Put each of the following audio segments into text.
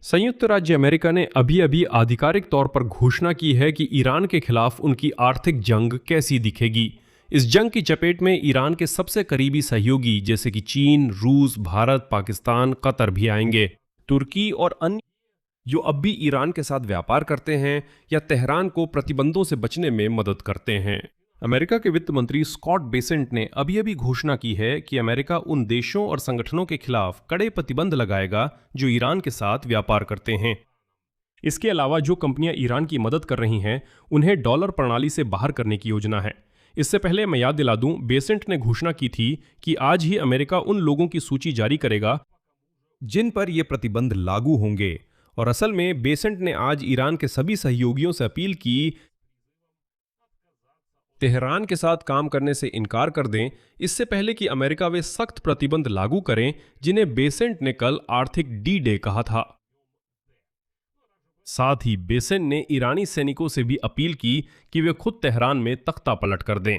संयुक्त राज्य अमेरिका ने अभी अभी आधिकारिक तौर पर घोषणा की है कि ईरान के खिलाफ उनकी आर्थिक जंग कैसी दिखेगी। इस जंग की चपेट में ईरान के सबसे करीबी सहयोगी जैसे कि चीन, रूस, भारत, पाकिस्तान, कतर भी आएंगे। तुर्की और अन्य जो अब भी ईरान के साथ व्यापार करते हैं या तेहरान को प्रतिबंधों से बचने में मदद करते हैं। अमेरिका के वित्त मंत्री स्कॉट बेसेंट ने अभी अभी घोषणा की है कि अमेरिका उन देशों और संगठनों के खिलाफ कड़े प्रतिबंध लगाएगा जो ईरान के साथ व्यापार करते हैं। इसके अलावा जो कंपनियां ईरान की मदद कर रही हैं, उन्हें डॉलर प्रणाली से बाहर करने की योजना है। इससे पहले मैं याद दिला दूं, बेसेंट ने घोषणा की थी कि आज ही अमेरिका उन लोगों की सूची जारी करेगा जिन पर ये प्रतिबंध लागू होंगे। और असल में बेसेंट ने आज ईरान के सभी सहयोगियों से अपील की तेहरान के साथ काम करने से इनकार कर दें, इससे पहले कि अमेरिका वे सख्त प्रतिबंध लागू करें जिन्हें बेसेंट ने कल आर्थिक डी डे कहा था। साथ ही बेसेंट ने ईरानी सैनिकों से भी अपील की कि वे खुद तेहरान में तख्ता पलट कर दें।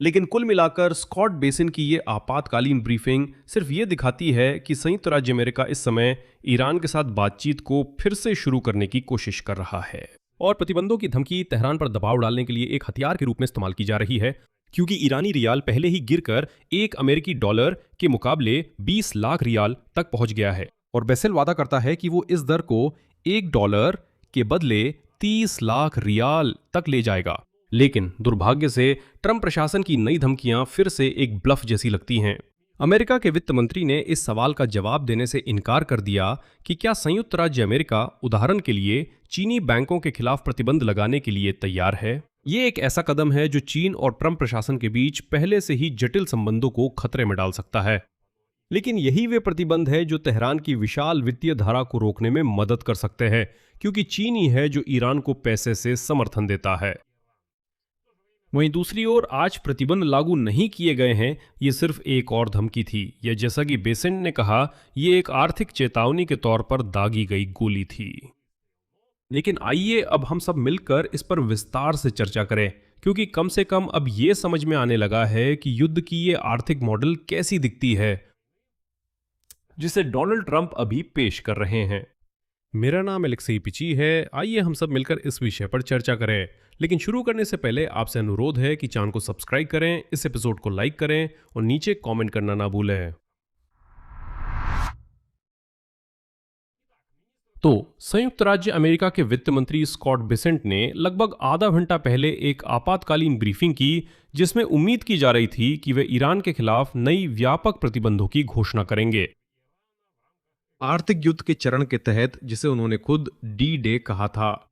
लेकिन कुल मिलाकर स्कॉट बेसेंट की ये आपातकालीन ब्रीफिंग सिर्फ ये दिखाती है कि संयुक्त राज्य अमेरिका इस समय ईरान के साथ बातचीत को फिर से शुरू करने की कोशिश कर रहा है और प्रतिबंधों की धमकी तेहरान पर दबाव डालने के लिए एक हथियार के रूप में इस्तेमाल की जा रही है, क्योंकि ईरानी रियाल पहले ही गिरकर एक अमेरिकी डॉलर के मुकाबले 20 लाख रियाल तक पहुंच गया है। और बेसेल वादा करता है कि वो इस दर को $1 के बदले 30 लाख रियाल तक ले जाएगा। लेकिन दुर्भाग्य से ट्रंप प्रशासन की नई धमकियां फिर से एक ब्लफ जैसी लगती हैं। अमेरिका के वित्त मंत्री ने इस सवाल का जवाब देने से इनकार कर दिया कि क्या संयुक्त राज्य अमेरिका उदाहरण के लिए चीनी बैंकों के खिलाफ प्रतिबंध लगाने के लिए तैयार है। ये एक ऐसा कदम है जो चीन और ट्रंप प्रशासन के बीच पहले से ही जटिल संबंधों को खतरे में डाल सकता है। लेकिन यही वे प्रतिबंध है जो तेहरान की विशाल वित्तीय धारा को रोकने में मदद कर सकते हैं, क्योंकि चीन ही है जो ईरान को पैसे से समर्थन देता है। वहीं दूसरी ओर आज प्रतिबंध लागू नहीं किए गए हैं, ये सिर्फ एक और धमकी थी, या जैसा कि बेसेंट ने कहा, ये एक आर्थिक चेतावनी के तौर पर दागी गई गोली थी। लेकिन आइए अब हम सब मिलकर इस पर विस्तार से चर्चा करें, क्योंकि कम से कम अब ये समझ में आने लगा है कि युद्ध की ये आर्थिक मॉडल कैसी दिखती है जिसे डोनाल्ड ट्रंप अभी पेश कर रहे हैं। मेरा नाम एलेक्सी पिची है। आइए हम सब मिलकर इस विषय पर चर्चा करें। लेकिन शुरू करने से पहले आपसे अनुरोध है कि चैनल को सब्सक्राइब करें, इस एपिसोड को लाइक करें और नीचे कमेंट करना ना भूलें। तो संयुक्त राज्य अमेरिका के वित्त मंत्री स्कॉट बेसेंट ने लगभग आधा घंटा पहले एक आपातकालीन ब्रीफिंग की, जिसमें उम्मीद की जा रही थी कि वे ईरान के खिलाफ नई व्यापक प्रतिबंधों की घोषणा करेंगे, आर्थिक युद्ध के चरण के तहत, जिसे उन्होंने खुद डी डे कहा था।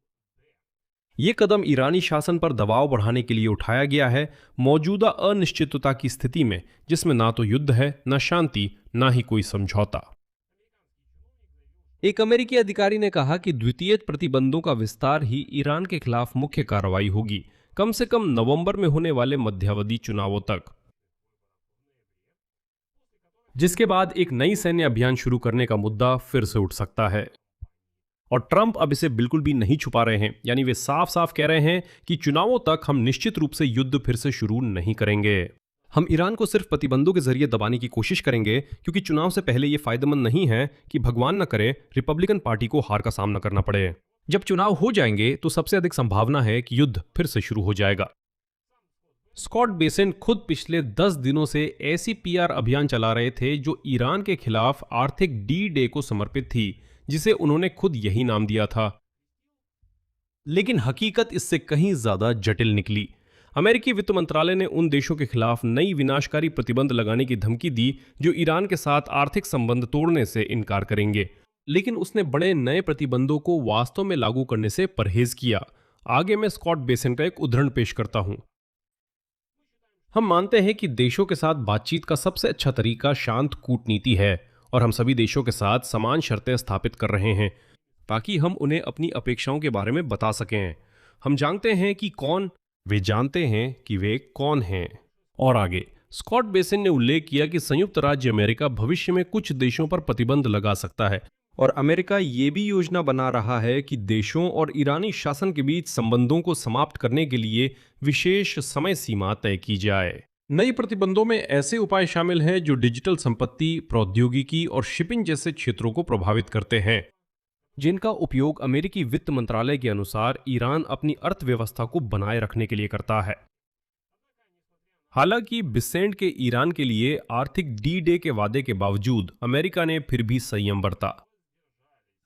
यह कदम ईरानी शासन पर दबाव बढ़ाने के लिए उठाया गया है, मौजूदा अनिश्चितता की स्थिति में, जिसमें ना तो युद्ध है, ना शांति, ना ही कोई समझौता। एक अमेरिकी अधिकारी ने कहा कि द्वितीय प्रतिबंधों का विस्तार ही ईरान के खिलाफ मुख्य कार्रवाई होगी, कम से कम नवंबर में होने वाले मध्यावधि चुनावों तक, जिसके बाद एक नई सैन्य अभियान शुरू करने का मुद्दा फिर से उठ सकता है। और ट्रंप अब इसे बिल्कुल भी नहीं छुपा रहे हैं, यानी वे साफ साफ कह रहे हैं कि चुनावों तक हम निश्चित रूप से युद्ध फिर से शुरू नहीं करेंगे। हम ईरान को सिर्फ प्रतिबंधों के जरिए दबाने की कोशिश करेंगे, क्योंकि चुनाव से पहले यह फायदेमंद नहीं है कि भगवान न करे रिपब्लिकन पार्टी को हार का सामना करना पड़े। जब चुनाव हो जाएंगे तो सबसे अधिक संभावना है कि युद्ध फिर से शुरू हो जाएगा। स्कॉट बेसेंट खुद पिछले 10 दिनों से ऐसी पीआर अभियान चला रहे थे जो ईरान के खिलाफ आर्थिक डी डे को समर्पित थी, जिसे उन्होंने खुद यही नाम दिया था। लेकिन हकीकत इससे कहीं ज्यादा जटिल निकली। अमेरिकी वित्त मंत्रालय ने उन देशों के खिलाफ नई विनाशकारी प्रतिबंध लगाने की धमकी दी जो ईरान के साथ आर्थिक संबंध तोड़ने से इनकार करेंगे, लेकिन उसने बड़े नए प्रतिबंधों को वास्तव में लागू करने से परहेज किया। आगे मैं स्कॉट बेसेंट का एक उदाहरण पेश करता हूं। हम मानते हैं कि देशों के साथ बातचीत का सबसे अच्छा तरीका शांत कूटनीति है, और हम सभी देशों के साथ समान शर्तें स्थापित कर रहे हैं ताकि हम उन्हें अपनी अपेक्षाओं के बारे में बता सकें। हम जानते हैं कि वे जानते हैं कि वे कौन हैं। और आगे स्कॉट बेसेंट ने उल्लेख किया कि संयुक्त राज्य अमेरिका भविष्य में कुछ देशों पर प्रतिबंध लगा सकता है, और अमेरिका ये भी योजना बना रहा है कि देशों और ईरानी शासन के बीच संबंधों को समाप्त करने के लिए विशेष समय सीमा तय की जाए। नई प्रतिबंधों में ऐसे उपाय शामिल हैं जो डिजिटल संपत्ति, प्रौद्योगिकी और शिपिंग जैसे क्षेत्रों को प्रभावित करते हैं, जिनका उपयोग अमेरिकी वित्त मंत्रालय के अनुसार ईरान अपनी अर्थव्यवस्था को बनाए रखने के लिए करता है। हालांकि बिसेंट के ईरान के लिए आर्थिक डी डे के वादे के बावजूद अमेरिका ने फिर भी संयम बरता।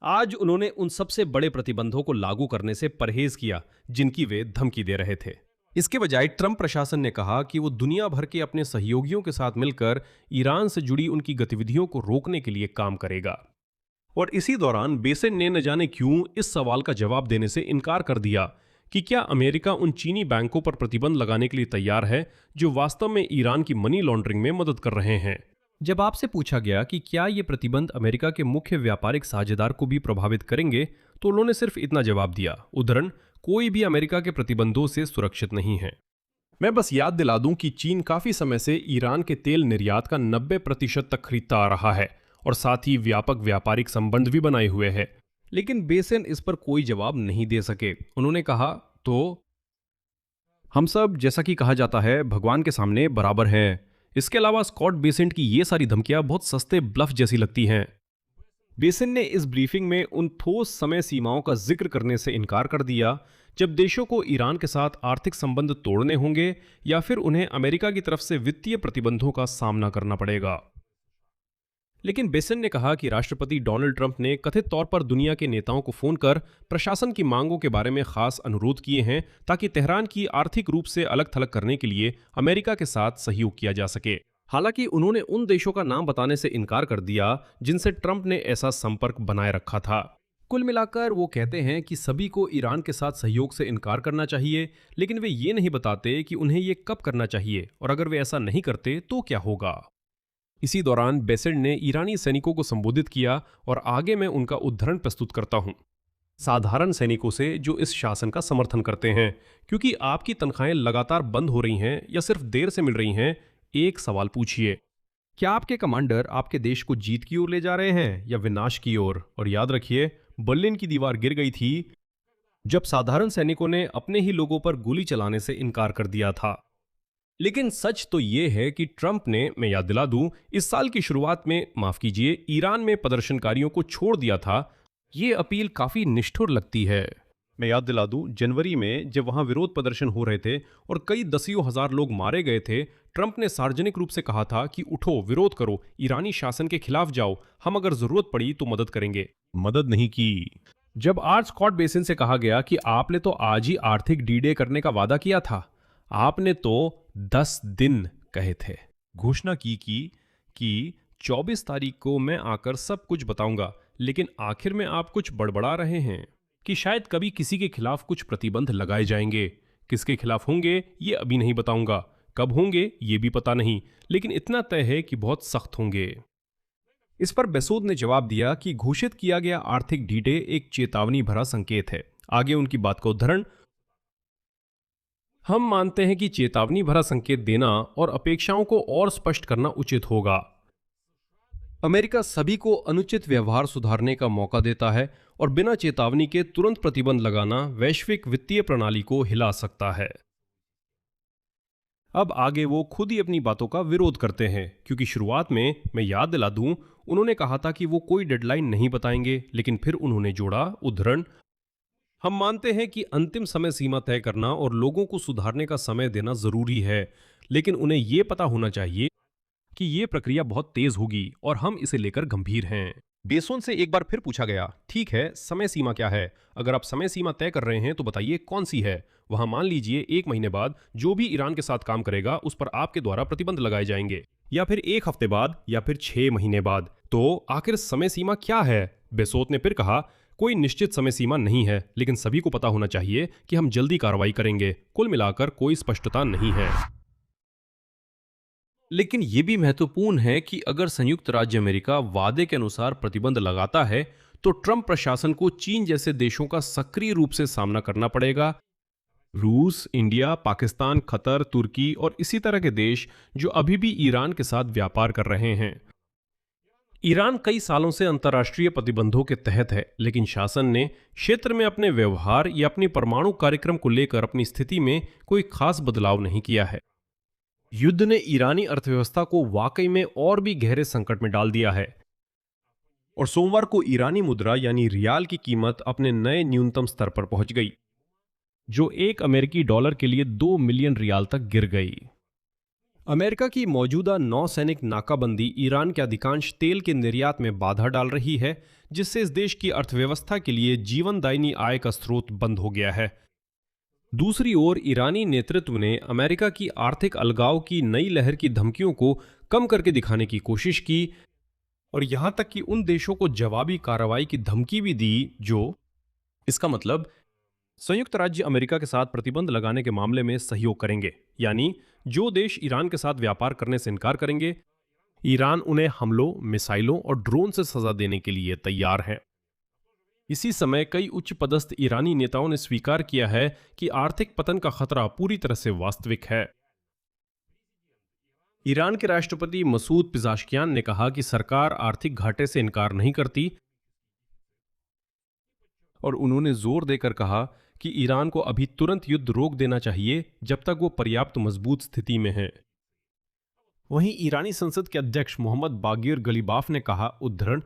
आज उन्होंने उन सबसे बड़े प्रतिबंधों को लागू करने से परहेज किया जिनकी वे धमकी दे रहे थे। इसके बजाय ट्रंप प्रशासन ने कहा कि वो दुनिया भर के अपने सहयोगियों के साथ मिलकर ईरान से जुड़ी उनकी गतिविधियों को रोकने के लिए काम करेगा। और इसी दौरान बेसेंट ने न जाने क्यों इस सवाल का जवाब देने से इनकार कर दिया कि क्या अमेरिका उन चीनी बैंकों पर प्रतिबंध लगाने के लिए तैयार है जो वास्तव में ईरान की मनी लॉन्ड्रिंग में मदद कर रहे हैं। जब आपसे पूछा गया कि क्या ये प्रतिबंध अमेरिका के मुख्य व्यापारिक साझेदार को भी प्रभावित करेंगे, तो उन्होंने सिर्फ इतना जवाब दिया, उदाहरण, कोई भी अमेरिका के प्रतिबंधों से सुरक्षित नहीं है। मैं बस याद दिला दूं कि चीन काफी समय से ईरान के तेल निर्यात का 90% तक खरीदता आ रहा है और साथ ही व्यापक व्यापारिक संबंध भी बनाए हुए हैं। लेकिन बेसेंट इस पर कोई जवाब नहीं दे सके। उन्होंने कहा, तो हम सब, जैसा कि कहा जाता है, भगवान के सामने बराबर हैं। इसके अलावा स्कॉट बेसेंट की ये सारी धमकियां बहुत सस्ते ब्लफ जैसी लगती हैं। बेसेंट ने इस ब्रीफिंग में उन ठोस समय सीमाओं का जिक्र करने से इनकार कर दिया जब देशों को ईरान के साथ आर्थिक संबंध तोड़ने होंगे या फिर उन्हें अमेरिका की तरफ से वित्तीय प्रतिबंधों का सामना करना पड़ेगा। लेकिन बेसेंट ने कहा कि राष्ट्रपति डोनाल्ड ट्रंप ने कथित तौर पर दुनिया के नेताओं को फोन कर प्रशासन की मांगों के बारे में खास अनुरोध किए हैं ताकि तेहरान की आर्थिक रूप से अलग थलग करने के लिए अमेरिका के साथ सहयोग किया जा सके। हालांकि उन्होंने उन देशों का नाम बताने से इनकार कर दिया जिनसे ट्रंप ने ऐसा संपर्क बनाए रखा था। कुल मिलाकर वो कहते हैं कि सभी को ईरान के साथ सहयोग से इनकार करना चाहिए, लेकिन वे ये नहीं बताते कि उन्हें ये कब करना चाहिए और अगर वे ऐसा नहीं करते तो क्या होगा। इसी दौरान बेसेंट ने ईरानी सैनिकों को संबोधित किया और आगे मैं उनका उद्धरण प्रस्तुत करता हूं, साधारण सैनिकों से जो इस शासन का समर्थन करते हैं, क्योंकि आपकी तनख्वाहें लगातार बंद हो रही हैं या सिर्फ देर से मिल रही हैं, एक सवाल पूछिए, क्या आपके कमांडर आपके देश को जीत की ओर ले जा रहे हैं या विनाश की ओर? और याद रखिए, बर्लिन की दीवार गिर गई थी जब साधारण सैनिकों ने अपने ही लोगों पर गोली चलाने से इनकार कर दिया था। लेकिन सच तो यह है कि ट्रंप ने, मैं याद दिला दूं, इस साल की शुरुआत में, माफ कीजिए, ईरान में प्रदर्शनकारियों को छोड़ दिया था। यह अपील काफी निष्ठुर लगती है। मैं याद दिला दूं, जनवरी में जब वहां विरोध प्रदर्शन हो रहे थे और कई दसियों हजार लोग मारे गए थे, ट्रंप ने सार्वजनिक रूप से कहा था कि उठो, विरोध करो, ईरानी शासन के खिलाफ जाओ, हम अगर जरूरत पड़ी तो मदद करेंगे। मदद नहीं की। जब आज स्कॉट बेसेंट से कहा गया कि आपने तो आज ही आर्थिक डी डे करने का वादा किया था, आपने तो 10 दिन कहे थे, घोषणा की कि 24 तारीख को मैं आकर सब कुछ बताऊंगा, लेकिन आखिर में आप कुछ बड़बड़ा रहे हैं कि शायद कभी किसी के खिलाफ कुछ प्रतिबंध लगाए जाएंगे। किसके खिलाफ होंगे ये अभी नहीं बताऊंगा, कब होंगे ये भी पता नहीं, लेकिन इतना तय है कि बहुत सख्त होंगे। इस पर बेसेंट ने जवाब दिया कि घोषित किया गया आर्थिक डी डे एक चेतावनी भरा संकेत है। आगे उनकी बात का उदाहरण, हम मानते हैं कि चेतावनी भरा संकेत देना और अपेक्षाओं को और स्पष्ट करना उचित होगा। अमेरिका सभी को अनुचित व्यवहार सुधारने का मौका देता है और बिना चेतावनी के तुरंत प्रतिबंध लगाना वैश्विक वित्तीय प्रणाली को हिला सकता है। अब आगे वो खुद ही अपनी बातों का विरोध करते हैं, क्योंकि शुरुआत में, मैं याद दिला दूं, उन्होंने कहा था कि वो कोई डेडलाइन नहीं बताएंगे, लेकिन फिर उन्होंने जोड़ा, उद्धरण, हम मानते हैं कि अंतिम समय सीमा तय करना और लोगों को सुधारने का समय देना जरूरी है, लेकिन उन्हें यह पता होना चाहिए कि यह प्रक्रिया बहुत तेज होगी और हम इसे लेकर गंभीर हैं। बेसेंट से एक बार फिर पूछा गया, ठीक है, समय सीमा क्या है? अगर आप समय सीमा तय कर रहे हैं तो बताइए कौन सी है? वहां मान लीजिए 1 महीने बाद जो भी ईरान के साथ काम करेगा उस पर आपके द्वारा प्रतिबंध लगाए जाएंगे, या फिर 1 हफ्ते बाद, या फिर 6 महीने बाद। तो आखिर समय सीमा क्या है? बेसेंट ने फिर कहा, कोई निश्चित समय सीमा नहीं है, लेकिन सभी को पता होना चाहिए कि हम जल्दी कार्रवाई करेंगे। कुल मिलाकर कोई स्पष्टता नहीं है। लेकिन यह भी महत्वपूर्ण है कि अगर संयुक्त राज्य अमेरिका वादे के अनुसार प्रतिबंध लगाता है तो ट्रंप प्रशासन को चीन जैसे देशों का सक्रिय रूप से सामना करना पड़ेगा। रूस, इंडिया, पाकिस्तान, कतर, तुर्की और इसी तरह के देश जो अभी भी ईरान के साथ व्यापार कर रहे हैं। ईरान कई सालों से अंतर्राष्ट्रीय प्रतिबंधों के तहत है, लेकिन शासन ने क्षेत्र में अपने व्यवहार या अपनी परमाणु कार्यक्रम को लेकर अपनी स्थिति में कोई खास बदलाव नहीं किया है। युद्ध ने ईरानी अर्थव्यवस्था को वाकई में और भी गहरे संकट में डाल दिया है और सोमवार को ईरानी मुद्रा यानी रियाल की कीमत अपने नए न्यूनतम स्तर पर पहुंच गई, जो एक अमेरिकी डॉलर के लिए 2 मिलियन रियाल तक गिर गई। अमेरिका की मौजूदा नौसैनिक नाकाबंदी ईरान के अधिकांश तेल के निर्यात में बाधा डाल रही है, जिससे इस देश की अर्थव्यवस्था के लिए जीवनदायिनी आय का स्रोत बंद हो गया है। दूसरी ओर ईरानी नेतृत्व ने अमेरिका की आर्थिक अलगाव की नई लहर की धमकियों को कम करके दिखाने की कोशिश की और यहां तक कि उन देशों को जवाबी कार्रवाई की धमकी भी दी जो, इसका मतलब, संयुक्त राज्य अमेरिका के साथ प्रतिबंध लगाने के मामले में सहयोग करेंगे। यानी जो देश ईरान के साथ व्यापार करने से इनकार करेंगे, ईरान उन्हें हमलों, मिसाइलों और ड्रोन से सजा देने के लिए तैयार है। इसी समय कई उच्च पदस्थ ईरानी नेताओं ने स्वीकार किया है कि आर्थिक पतन का खतरा पूरी तरह से वास्तविक है। ईरान के राष्ट्रपति मसूद पिज़ाशकियान ने कहा कि सरकार आर्थिक घाटे से इनकार नहीं करती और उन्होंने जोर देकर कहा कि ईरान को अभी तुरंत युद्ध रोक देना चाहिए जब तक वो पर्याप्त मजबूत स्थिति में है। वहीं ईरानी संसद के अध्यक्ष मोहम्मद बागिर गलीबाफ ने कहा, उद्धरण,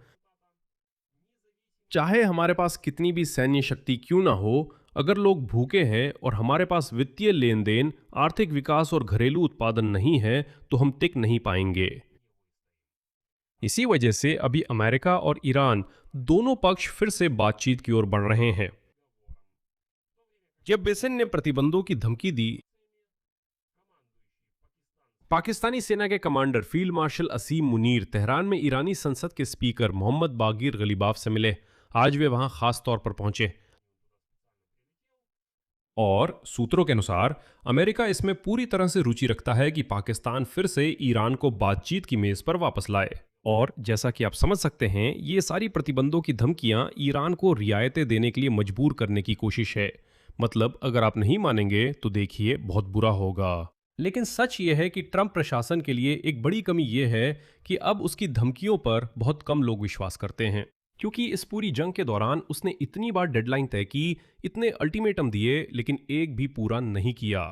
चाहे हमारे पास कितनी भी सैन्य शक्ति क्यों ना हो, अगर लोग भूखे हैं और हमारे पास वित्तीय लेन देन, आर्थिक विकास और घरेलू उत्पादन नहीं है तो हम टिक नहीं पाएंगे। इसी वजह से अभी अमेरिका और ईरान दोनों पक्ष फिर से बातचीत की ओर बढ़ रहे हैं। जब बेसेन ने प्रतिबंधों की धमकी दी, पाकिस्तानी सेना के कमांडर फील्ड मार्शल असीम मुनीर तेहरान में ईरानी संसद के स्पीकर मोहम्मद बागिर गलीबाफ से मिले। आज वे वहां खास तौर पर पहुंचे और सूत्रों के अनुसार अमेरिका इसमें पूरी तरह से रुचि रखता है कि पाकिस्तान फिर से ईरान को बातचीत की मेज पर वापस लाए। और जैसा कि आप समझ सकते हैं, ये सारी प्रतिबंधों की धमकियां ईरान को रियायतें देने के लिए मजबूर करने की कोशिश है। मतलब अगर आप नहीं मानेंगे तो देखिए, बहुत बुरा होगा। लेकिन सच ये है कि ट्रंप प्रशासन के लिए एक बड़ी कमी ये है कि अब उसकी धमकियों पर बहुत कम लोग विश्वास करते हैं, क्योंकि इस पूरी जंग के दौरान उसने इतनी बार डेडलाइन तय की, इतने अल्टीमेटम दिए, लेकिन एक भी पूरा नहीं किया।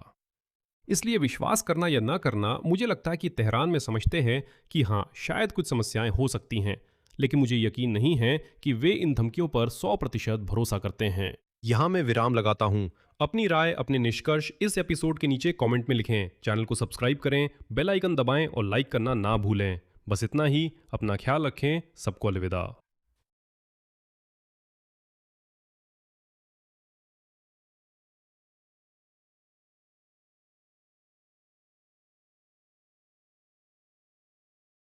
इसलिए विश्वास करना या ना करना, मुझे लगता है कि तेहरान में समझते हैं कि हाँ, शायद कुछ समस्याएं हो सकती हैं, लेकिन मुझे यकीन नहीं है कि वे इन धमकियों पर 100% भरोसा करते हैं। यहां मैं विराम लगाता हूं। अपनी राय, अपने निष्कर्ष इस एपिसोड के नीचे कमेंट में लिखें। चैनल को सब्सक्राइब करें, बेल आइकन दबाएं और लाइक करना ना भूलें। बस इतना ही। अपना ख्याल रखें। सबको अलविदा।